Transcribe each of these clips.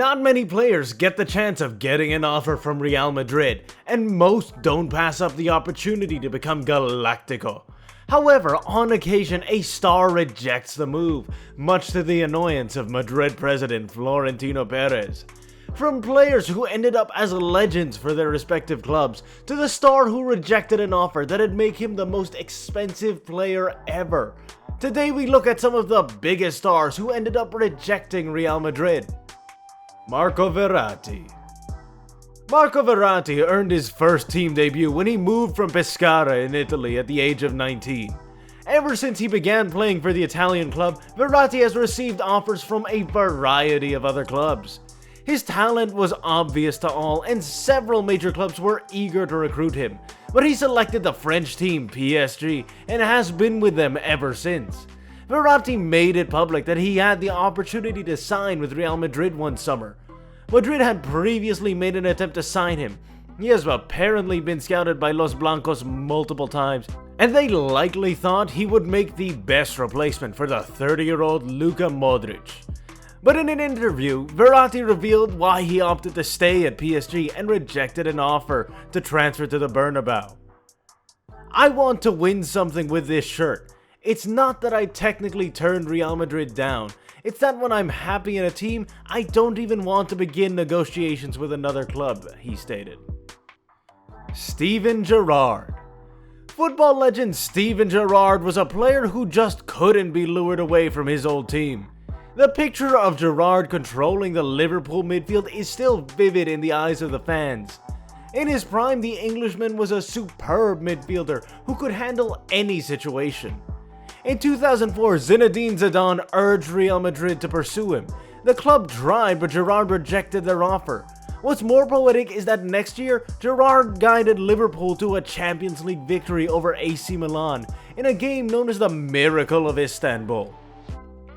Not many players get the chance of getting an offer from Real Madrid, and most don't pass up the opportunity to become Galactico. However, on occasion, a star rejects the move, much to the annoyance of Madrid president Florentino Perez. From players who ended up as legends for their respective clubs, to the star who rejected an offer that'd make him the most expensive player ever. Today we look at some of the biggest stars who ended up rejecting Real Madrid. Marco Verratti. Marco Verratti earned his first team debut when he moved from Pescara in Italy at the age of 19. Ever since he began playing for the Italian club, Verratti has received offers from a variety of other clubs. His talent was obvious to all, and several major clubs were eager to recruit him, but he selected the French team PSG and has been with them ever since. Verratti made it public that he had the opportunity to sign with Real Madrid one summer. Madrid had previously made an attempt to sign him. He has apparently been scouted by Los Blancos multiple times, and they likely thought he would make the best replacement for the 30-year-old Luka Modric. But in an interview, Verratti revealed why he opted to stay at PSG and rejected an offer to transfer to the Bernabeu. "I want to win something with this shirt. It's not that I technically turned Real Madrid down. It's that when I'm happy in a team, I don't even want to begin negotiations with another club," he stated. Steven Gerrard. Football legend Steven Gerrard was a player who just couldn't be lured away from his old team. The picture of Gerrard controlling the Liverpool midfield is still vivid in the eyes of the fans. In his prime, the Englishman was a superb midfielder who could handle any situation. In 2004, Zinedine Zidane urged Real Madrid to pursue him. The club tried, but Gerrard rejected their offer. What's more poetic is that next year, Gerrard guided Liverpool to a Champions League victory over AC Milan in a game known as the Miracle of Istanbul.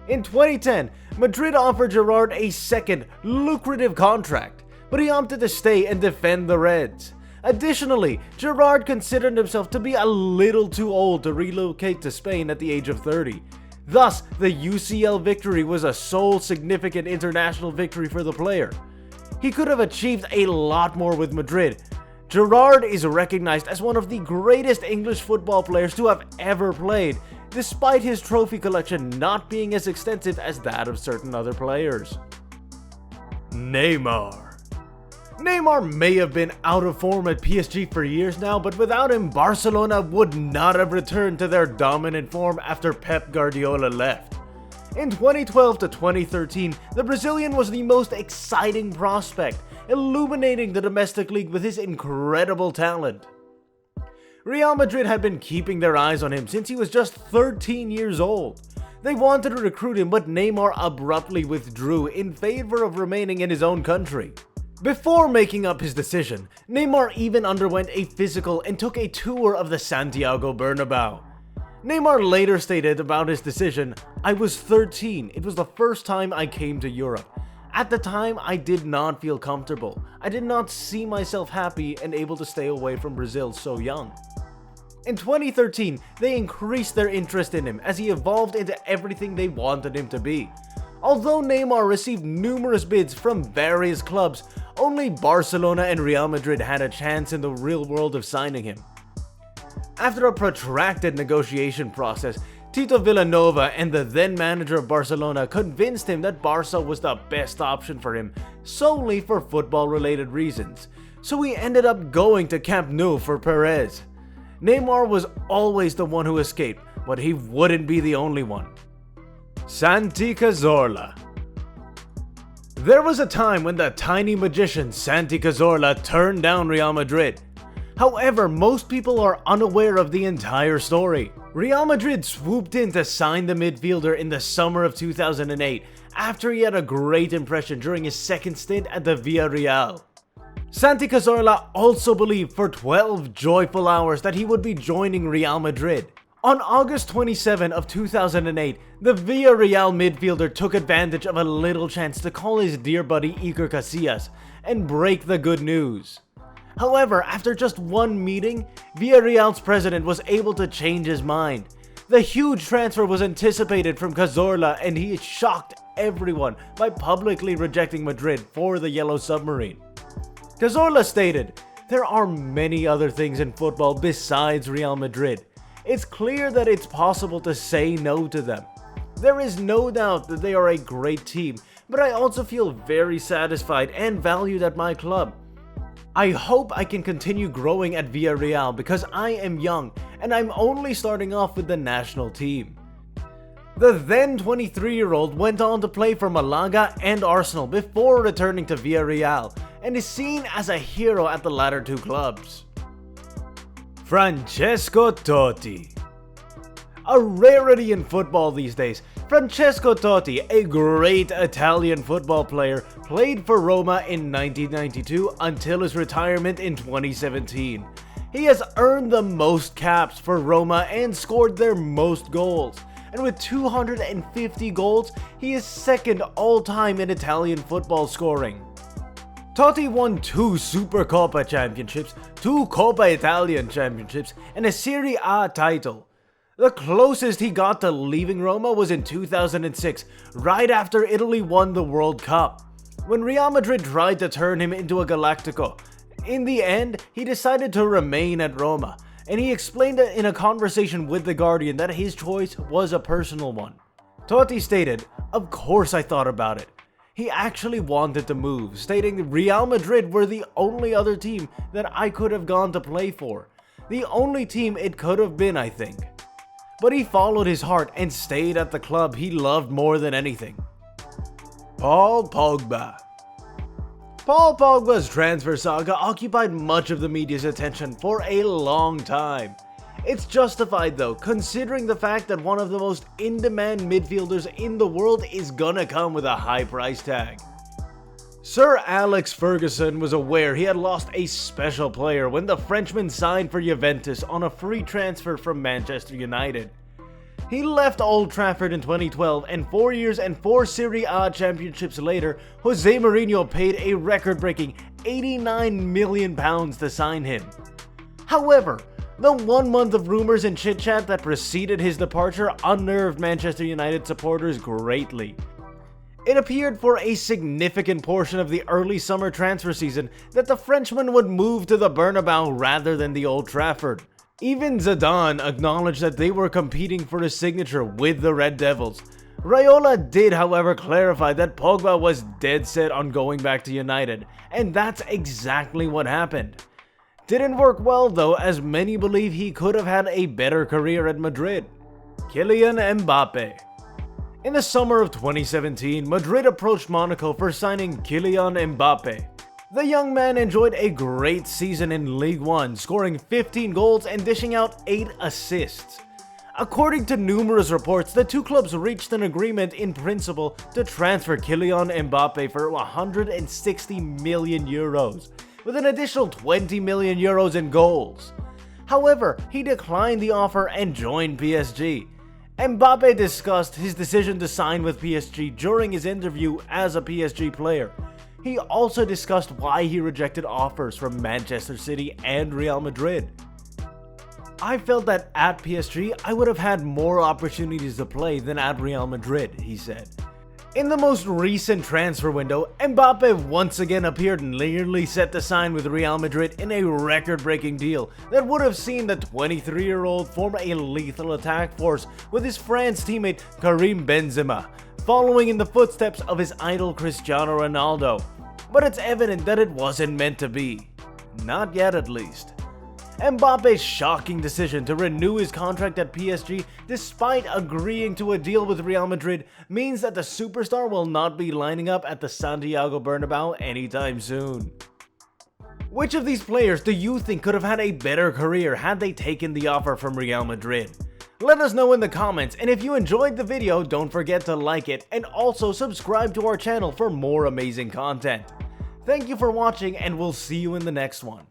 In 2010, Madrid offered Gerrard a second, lucrative contract, but he opted to stay and defend the Reds. Additionally, Gerrard considered himself to be a little too old to relocate to Spain at the age of 30. Thus, the UCL victory was a sole significant international victory for the player. He could have achieved a lot more with Madrid. Gerrard is recognized as one of the greatest English football players to have ever played, despite his trophy collection not being as extensive as that of certain other players. Neymar. Neymar may have been out of form at PSG for years now, but without him, Barcelona would not have returned to their dominant form after Pep Guardiola left. In 2012 to 2013, the Brazilian was the most exciting prospect, illuminating the domestic league with his incredible talent. Real Madrid had been keeping their eyes on him since he was just 13 years old. They wanted to recruit him, but Neymar abruptly withdrew in favor of remaining in his own country. Before making up his decision, Neymar even underwent a physical and took a tour of the Santiago Bernabeu. Neymar later stated about his decision, "I was 13, it was the first time I came to Europe. At the time, I did not feel comfortable. I did not see myself happy and able to stay away from Brazil so young." In 2013, they increased their interest in him as he evolved into everything they wanted him to be. Although Neymar received numerous bids from various clubs, only Barcelona and Real Madrid had a chance in the real world of signing him. After a protracted negotiation process, Tito Vilanova and the then manager of Barcelona convinced him that Barca was the best option for him, solely for football-related reasons. So he ended up going to Camp Nou for Perez. Neymar was always the one who escaped, but he wouldn't be the only one. Santi Cazorla. There was a time when the tiny magician Santi Cazorla turned down Real Madrid. However, most people are unaware of the entire story. Real Madrid swooped in to sign the midfielder in the summer of 2008 after he had a great impression during his second stint at the Villarreal. Santi Cazorla also believed for 12 joyful hours that he would be joining Real Madrid. On August 27 of 2008, the Villarreal midfielder took advantage of a little chance to call his dear buddy Iker Casillas and break the good news. However, after just one meeting, Villarreal's president was able to change his mind. The huge transfer was anticipated from Cazorla and he shocked everyone by publicly rejecting Madrid for the Yellow Submarine. Cazorla stated, "There are many other things in football besides Real Madrid. It's clear that it's possible to say no to them. There is no doubt that they are a great team, but I also feel very satisfied and valued at my club. I hope I can continue growing at Villarreal because I am young and I'm only starting off with the national team." The then 23-year-old went on to play for Malaga and Arsenal before returning to Villarreal and is seen as a hero at the latter two clubs. Francesco Totti. A rarity in football these days, Francesco Totti, a great Italian football player, played for Roma in 1992 until his retirement in 2017. He has earned the most caps for Roma and scored their most goals. And with 250 goals, he is second all-time in Italian football scoring. Totti won 2 Supercoppa championships, 2 Coppa Italian championships, and a Serie A title. The closest he got to leaving Roma was in 2006, right after Italy won the World Cup, when Real Madrid tried to turn him into a Galactico. In the end, he decided to remain at Roma, and he explained in a conversation with The Guardian that his choice was a personal one. Totti stated, "Of course I thought about it. He actually wanted to move, stating Real Madrid were the only other team that I could have gone to play for. The only team it could have been, I think. But he followed his heart and stayed at the club he loved more than anything." Paul Pogba. Paul Pogba's transfer saga occupied much of the media's attention for a long time. It's justified though, considering the fact that one of the most in-demand midfielders in the world is gonna come with a high price tag. Sir Alex Ferguson was aware he had lost a special player when the Frenchman signed for Juventus on a free transfer from Manchester United. He left Old Trafford in 2012, and 4 years and 4 Serie A championships later, Jose Mourinho paid a record-breaking £89 million to sign him. However, the 1 month of rumors and chit-chat that preceded his departure unnerved Manchester United supporters greatly. It appeared for a significant portion of the early summer transfer season that the Frenchman would move to the Bernabeu rather than the Old Trafford. Even Zidane acknowledged that they were competing for his signature with the Red Devils. Raiola did, however, clarify that Pogba was dead set on going back to United, and that's exactly what happened. Didn't work well though, as many believe he could have had a better career at Madrid. Kylian Mbappe. In the summer of 2017, Madrid approached Monaco for signing Kylian Mbappe. The young man enjoyed a great season in Ligue 1, scoring 15 goals and dishing out 8 assists. According to numerous reports, the two clubs reached an agreement in principle to transfer Kylian Mbappe for €160 million, with an additional €20 million in goals. However, he declined the offer and joined PSG. Mbappe discussed his decision to sign with PSG during his interview as a PSG player. He also discussed why he rejected offers from Manchester City and Real Madrid. "I felt that at PSG I would have had more opportunities to play than at Real Madrid," he said. In the most recent transfer window, Mbappe once again appeared nearly set to sign with Real Madrid in a record-breaking deal that would have seen the 23-year-old form a lethal attack force with his France teammate Karim Benzema, following in the footsteps of his idol Cristiano Ronaldo. But it's evident that it wasn't meant to be. Not yet, at least. Mbappe's shocking decision to renew his contract at PSG despite agreeing to a deal with Real Madrid means that the superstar will not be lining up at the Santiago Bernabeu anytime soon. Which of these players do you think could have had a better career had they taken the offer from Real Madrid? Let us know in the comments, and if you enjoyed the video, don't forget to like it and also subscribe to our channel for more amazing content. Thank you for watching, and we'll see you in the next one.